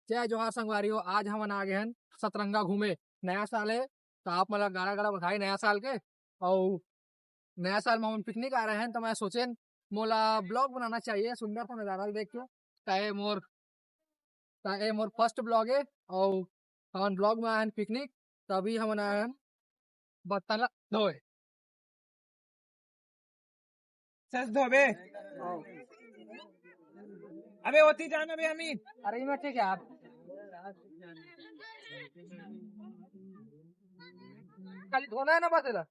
जय जोहार संगवारियों। आज हम आ गए हैं सतरंगा घूमे। नया साल है तो आप मतलब गाना गाना बधाई नया साल के। और नया साल में हम पिकनिक आ रहे हैं तो मैं सोचे मोला ब्लॉग बनाना चाहिए सुंदर सा नजारा देख के। ताए मोर फर्स्ट ब्लॉग है और हम ब्लॉग में आए हैं पिकनिक। तभी हम आए हैं बत्तला धोए सच धोबे। अबे होती जाना बे अमित। अरे मैं ठीक है आप खाली धोना है ना बस इधर।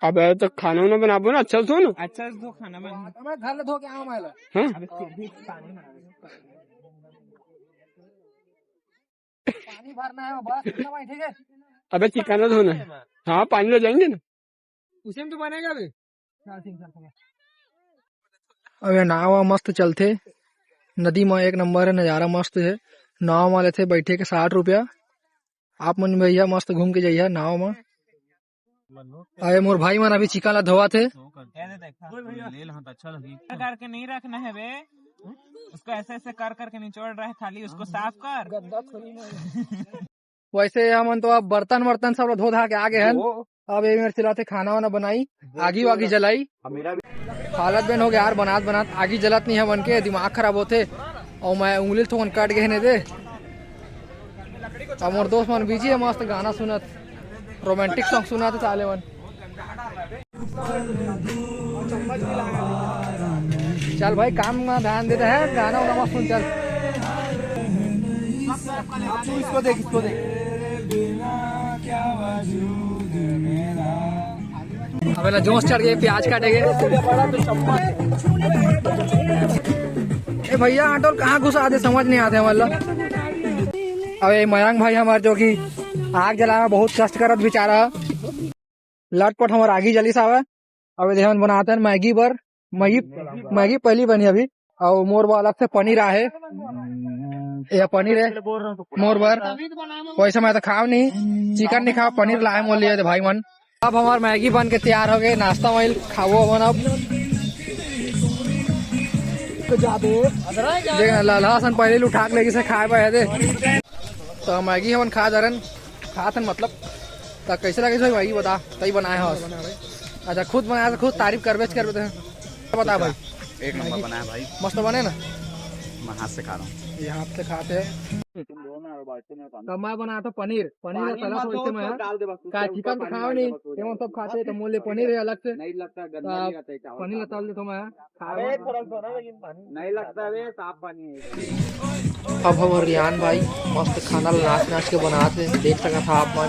अब तो खाना वाना बनाबो ना अच्छा से ना। अच्छा से धो खाना बना। मैं घर ले धो के आऊँ मैं हाँ? अबे फिर भी पानी ना पानी भरना है बस इतना भाई ठीक है। अबे चिकन धोना है। हाँ पानी ले जाएंगे ना। उसी में तो बनेगा भी। अब नाव मस्त चलते नदी में एक नंबर है नजारा मस्त है। नाव में लेते बैठे के 60 रुपया। आप मन भैया मस्त घूम के जाइए नाव में। अरे मोर भाई मन अभी चिकन ला धोआ थे। अच्छा लगी करके नहीं रखना है बे। उसको ऐसे ऐसे कर करके निचोड़ रहा है खाली उसको साफ कर। वैसे हमन तो अब बर्तन वर्तन सब धो धा के आ गए हैं। अब ये मेरे चिल्लाते खाना वाना बनाई आगी वागी जलाई। हालत बेन हो गया यार बनात बनात आगी जलत नहीं है बन के दिमाग खराब होते। और मैं उंगली तो कट गए ने दे। अब मोर दोस्त मन बीजी है मस्त गाना सुनत रोमांटिक सॉन्ग सुनाते चाले मन। चल भाई काम में ध्यान देते हैं गाना वाना मस्त सुन चल। इसको देख इसको देख। अबे ना जोश चढ़ गए प्याज काटेंगे। ए भैया आटोल कहाँ घुसा दे समझ नहीं आते मतलब। अबे मयंक भाई हमारे जो कि आग जलाना बहुत कष्ट करत बेचारा लटपट हमारे आगी जली सावे। अब देहन बनाते हैं मैगी बर मैगी पहली बनी अभी। और मोर बर अलग से पनीर आहे। यह पनीर है मोर बर। वैसे मैं तो खाओ नहीं चिकन नहीं खाओ पनीर लाए मोल लिए भाई मन। अब हमार मैगी बन के तैयार हो गए नाश्ता वही खाओ अपन। अब लहसन पहले उठा के लेगी से खाए पाए थे तो मैगी हमन खा दरन खाते मतलब तो कैसे लगे मैगी बता तई बनाए हो। अच्छा खुद बनाया तो खुद तारीफ करबे बता भाई। एक नंबर बनाया भाई मस्त बने ना। मैं हाथ से खा रहा हूँ। ये हाथ से खाते हैं। तो मैं बना तो पनीर पनीर तला तो वैसे मैं का चिकन तो खाओ नहीं एवं सब खाते तो मोले पनीर है अलग से नहीं लगता गंदा नहीं आता है चावल। पनीर तल दे तो मैं नहीं लगता है साफ पानी है। अब हम रियान भाई मस्त खाना नाच नाच के बनाते देख सका था आप मन।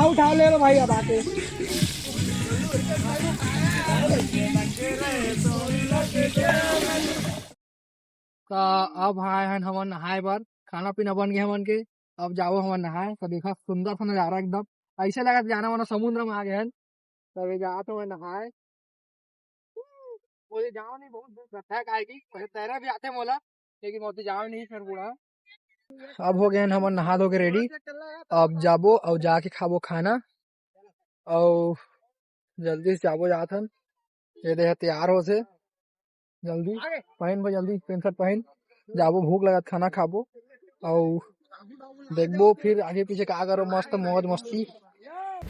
उठा ले लो भाई अब आते अब आए हैं हमन नहाए बार खाना पीना बन गया हमन के। अब जाओ हमन नहाए तो देखा सुंदर सा नजारा एकदम ऐसे लगा जाना वाना समुद्र में आ गए हैं। तब जा तो मैं नहाए बोले जाओ नहीं बहुत आएगी पहले तैरा भी आते मोला लेकिन वो तो जाओ नहीं फिर बुढ़ा। अब हो गए हमन नहा धो के रेडी। अब जाबो और जाके खाबो खाना और जल्दी से जाबो जात हन। ये देह तैयार हो से जल्दी पहन भाई जल्दी पेंट शर्ट पहन जाबो भूख लगा खाना खाबो और देखबो फिर आगे पीछे का करो मस्त मौज मस्ती।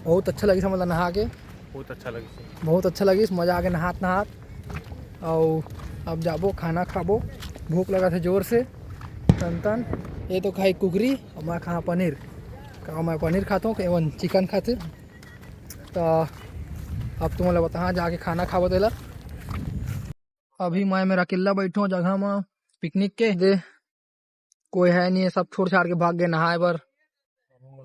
बहुत अच्छा लगी मतलब नहा के बहुत अच्छा लगी मजा आ गया नहात नहात। और अब जाबो खाना खाबो भूख लगा था जोर से तन ये तो खाई कुकरी और मैं खा पनीर का मैं पनीर खाता हूँ एवं चिकन खाते। तो अब तुम लोग बता जाके खाना खाबो तेला। अभी मैं मेरा किला बैठो जगह में पिकनिक के दे कोई है नहीं सब छोड़ छाड़ के भाग गए नहाए बर।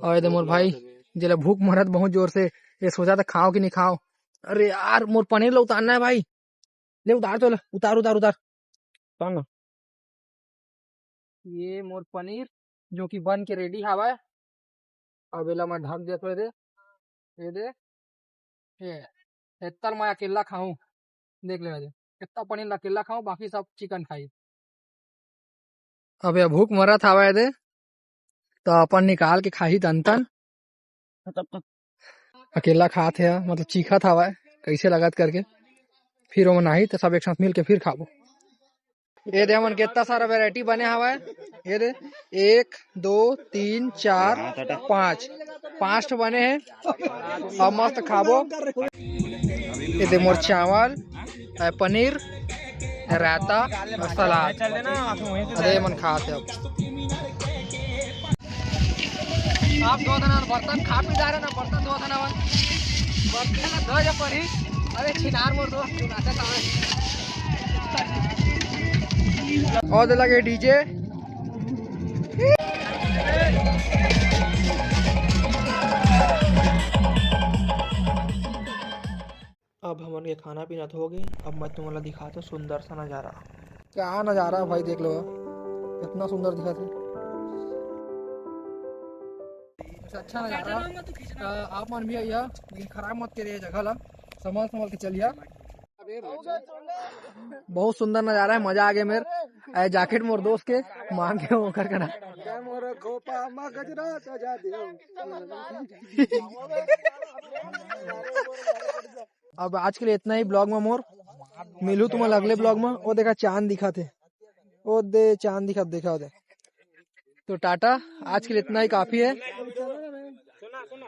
और मोर भाई जिले भूख मरत बहुत जोर से ये सोचा था खाओ कि नहीं खाओ। अरे यार मोर पनीर ला उतारना है भाई ले उतार तो ले उतार उतार उतार ना। ये मोर पनीर जो कि बन के रेडी हवा है। अब एला मैं ढक देते दे ये दे ये इतना मैं अकेला खाऊं देख लेना दे कितना पनीर अकेला खाऊं बाकी सब चिकन खाई। अब ये भूख मरा था दे तो अपन निकाल के खाही तन अकेला खाते है मतलब चीखा था कैसे लगत करके फिर वो नहीं तो सब एक साथ मिल के फिर खाबो। ये दे हमन कितना सारा वैरायटी बने हवा है। ये दे 1 2 3 4 5 ठो बने हैं। अब मस्त खाबो। ये दे मोर चावल, पनीर, रायता और सलाद। चल देना अरे मन खाते अब आप दो धना बर्तन खा पी जा रहे ना, बर्तन दो धना बर्तन धो जा पड़ी। अरे छिनार मोर दोस्त और लगे डीजे। अब हम उनके खाना पीना तो हो गए। अब मैं तुम्हें दिखाता हूँ सुंदर सा नज़ारा। क्या नज़ारा है भाई, देख लो कितना सुंदर दिखाते। अच्छा नज़ारा। आप मन भी आइया, लेकिन खराब मत करिए जगह ला, संभाल संभाल के चलिए। बहुत सुंदर नज़ारा है, मजा आ गया मेरे। जैकेट मोर दोस्त के मांग के वो कर करना। अब आज के लिए इतना ही ब्लॉग में मोर। मिलू तुम्हें अगले ब्लॉग में। वो देखा चांद दिखा थे, वो दे चांद देखा दे। तो टाटा, आज के लिए इतना ही काफी है।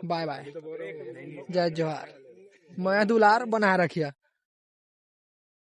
बाय बाय, जय जोहार। मैं दुलार बना रखिया।